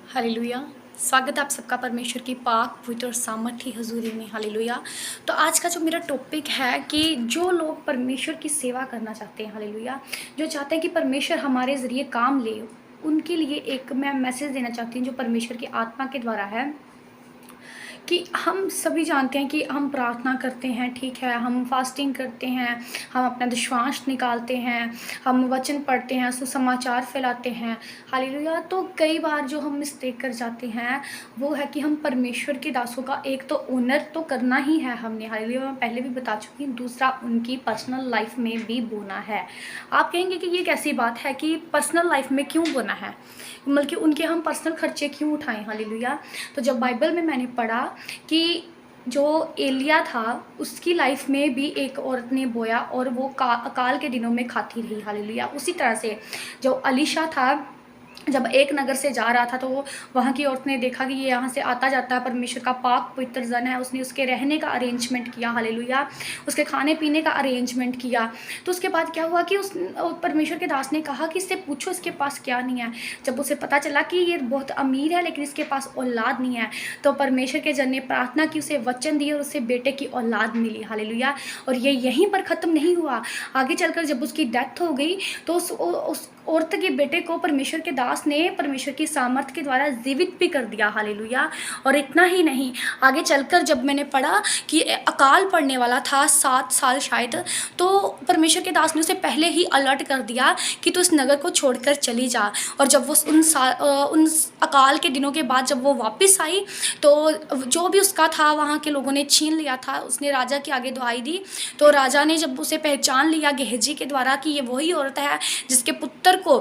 Hallelujah. स्वागत है आप सबका परमेश्वर की पाक पवित्र और सामर्थी हजूरी में। हालेलुया। तो आज का जो मेरा टॉपिक है कि जो लोग परमेश्वर की सेवा करना चाहते हैं, हालेलुया, जो चाहते हैं कि परमेश्वर हमारे ज़रिए काम ले, उनके लिए एक मैं मैसेज देना चाहती हूँ जो परमेश्वर की आत्मा के द्वारा है कि हम सभी जानते हैं कि हम प्रार्थना करते हैं, ठीक है, हम फास्टिंग करते हैं, हम अपना विश्वास निकालते हैं, हम वचन पढ़ते हैं, सुसमाचार फैलाते हैं, हालेलुया। तो कई बार जो हम मिस्टेक कर जाते हैं वो है कि हम परमेश्वर के दासों का एक तो ऑनर तो करना ही है हमने, हालेलुया, मैं पहले भी बता चुकी हूँ, दूसरा उनकी पर्सनल लाइफ में भी बोना है। आप कहेंगे कि ये कैसी बात है कि पर्सनल लाइफ में क्यों बोना है, बल्कि उनके हम पर्सनल खर्चे क्यों उठाएं, हालेलुया। तो जब बाइबल में मैंने पढ़ा कि जो एलिया था उसकी लाइफ में भी एक औरत ने बोया और वो अकाल के दिनों में खाती रही, हालेलुया। उसी तरह से जो अलीशा था, जब एक नगर से जा रहा था तो वहाँ की औरत ने देखा कि ये यहाँ से आता जाता है, परमेश्वर का पाक पवित्र जन है, उसने उसके रहने का अरेंजमेंट किया, हालेलुया, उसके खाने पीने का अरेंजमेंट किया। तो उसके बाद क्या हुआ कि उस परमेश्वर के दास ने कहा कि इससे पूछो इसके पास क्या नहीं है। जब उसे पता चला कि ये बहुत अमीर है लेकिन इसके पास औलाद नहीं है, तो परमेश्वर के जन ने प्रार्थना की, उसे वचन दिए और उसे बेटे की औलाद मिली, हालेलुया। और ये यहीं पर ख़त्म नहीं हुआ, आगे चलकर जब उसकी डेथ हो गई तो उस औरत के बेटे को परमेश्वर के दास ने परमेश्वर की सामर्थ के द्वारा जीवित भी कर दिया, हालेलुया। और इतना ही नहीं, आगे चलकर जब मैंने पढ़ा कि अकाल पड़ने वाला था 7 साल शायद, तो परमेश्वर के दास ने उसे पहले ही अलर्ट कर दिया कि तू इस नगर को छोड़कर चली जा। और जब वो उन अकाल के दिनों के बाद जब वो वापस आई तो जो भी उसका था वहाँ के लोगों ने छीन लिया था। उसने राजा के आगे दुहाई दी, तो राजा ने जब उसे पहचान लिया गेहजी के द्वारा कि ये वही औरत है जिसके पुत्र को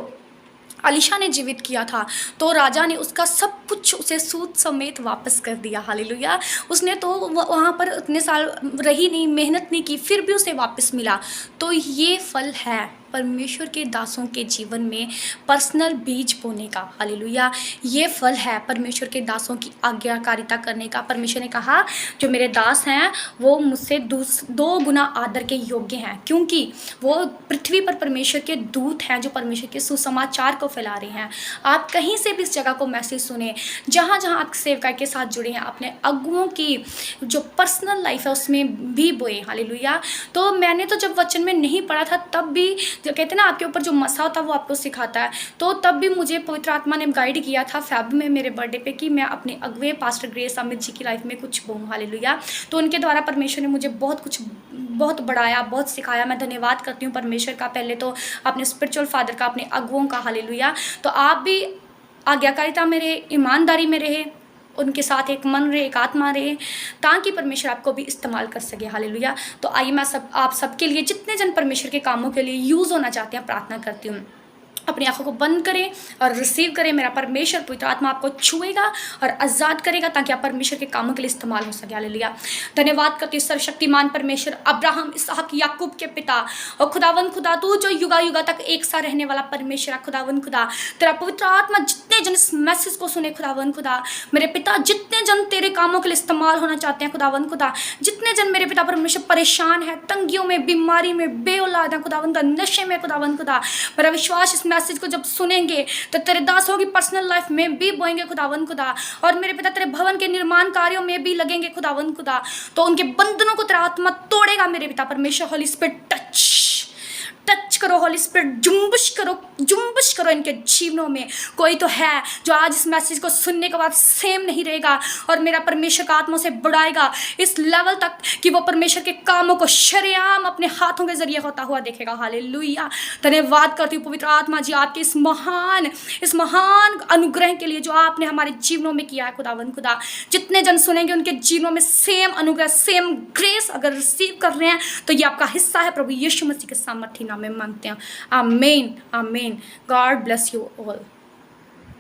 अलीशा ने जीवित किया था, तो राजा ने उसका सब कुछ उसे सूद समेत वापस कर दिया, हालेलुया। उसने तो वहाँ पर इतने साल रही नहीं, मेहनत नहीं की, फिर भी उसे वापस मिला। तो ये फल है परमेश्वर के दासों के जीवन में पर्सनल बीज बोने का, हालेलुया। ये फल है परमेश्वर के दासों की आज्ञाकारिता करने का। परमेश्वर ने कहा जो मेरे दास हैं वो मुझसे 2 गुना आदर के योग्य हैं, क्योंकि वो पृथ्वी पर परमेश्वर के दूत हैं जो परमेश्वर के सुसमाचार को फैला रहे हैं। आप कहीं से भी इस जगह को मैसेज सुने, जहाँ जहाँ आप सेवकाई के साथ जुड़े हैं, अपने अगुओं की जो पर्सनल लाइफ है उसमें भी बोए, हालेलुया। तो मैंने तो जब वचन में नहीं पढ़ा था तब भी, जो कहते हैं ना आपके ऊपर जो मसा होता है वो आपको सिखाता है, तो तब भी मुझे पवित्र आत्मा ने गाइड किया था फेब में मेरे बर्थडे पे कि मैं अपने अगुए पास्टर ग्रेस अमित जी की लाइफ में कुछ बोऊँ, हालेलुया। तो उनके द्वारा परमेश्वर ने मुझे बहुत बढ़ाया, बहुत सिखाया। मैं धन्यवाद करती हूँ परमेश्वर का, पहले तो अपने स्पिरिचुअल फादर का, अपने अगुओं का, हालेलुया। तो आप भी आज्ञाकारिता में रहे, ईमानदारी में रहे, उनके साथ एक मन रहे, एक आत्मा रहे, ताकि परमेश्वर आपको भी इस्तेमाल कर सके, हालेलुया। तो आइए मैं आप सबके लिए, जितने जन परमेश्वर के कामों के लिए यूज़ होना चाहते हैं, प्रार्थना करती हूँ। अपनी आंखों को बंद करें और रिसीव करें। मेरा परमेश्वर पवित्र आत्मा आपको छुएगा और आज़ाद करेगा ताकि आप परमेश्वर के कामों के लिए इस्तेमाल हो सके, हालेलुया। धन्यवाद करती हूँ सर्वशक्तिमान परमेश्वर, अब्राहम, इसहाक, याकूब के पिता और खुदावन खुदा, तू जो युगा युगा तक एक सा रहने वाला परमेश्वर, खुदावन खुदा, तेरा पवित्र आत्मा जितने जन इस मैसेज को सुने, खुदावन खुदा, मेरे पिता, जितने जन तेरे कामों के लिए इस्तेमाल होना चाहते हैं, खुदावन खुदा, जितने जन मेरे पिता परमेश्वर परेशान है, तंगियों में, बीमारी में, बेऔलाद है, खुदावन खुदा, नशे में, खुदावन खुदा, मेरा विश्वास इस मैसेज को जब सुनेंगे तो तेरे दासों की पर्सनल लाइफ में भी बोएंगे, खुदावन खुदा, और मेरे पिता तेरे भवन के निर्माण कार्यों में भी लगेंगे, खुदावन खुदा। तो उनके बंधनों को तेरा आत्मा तोड़ेगा मेरे पिता परमेश्वर। होली स्पिरिट टच करो, होली स्पिरिट जुम्बिश करो इनके जीवनों में। कोई तो है जो आज इस मैसेज को सुनने के बाद सेम नहीं रहेगा और मेरा परमेश्वर का आत्मा से बढ़ाएगा इस लेवल तक कि वो परमेश्वर के कामों को शरेआम अपने हाथों के जरिए होता हुआ देखेगा, हालेलुया। धन्यवाद करती हूँ पवित्र आत्मा जी आपके इस महान अनुग्रह के लिए जो आपने हमारे जीवनों में किया है, खुदावन खुदा। जितने जन सुनेंगे उनके जीवनों में सेम अनुग्रह, सेम ग्रेस अगर रिसीव कर रहे हैं तो ये आपका हिस्सा है, प्रभु यीशु मसीह के सामर्थ्य नाम में मांगते हैं, आमीन आमीन। God bless you all.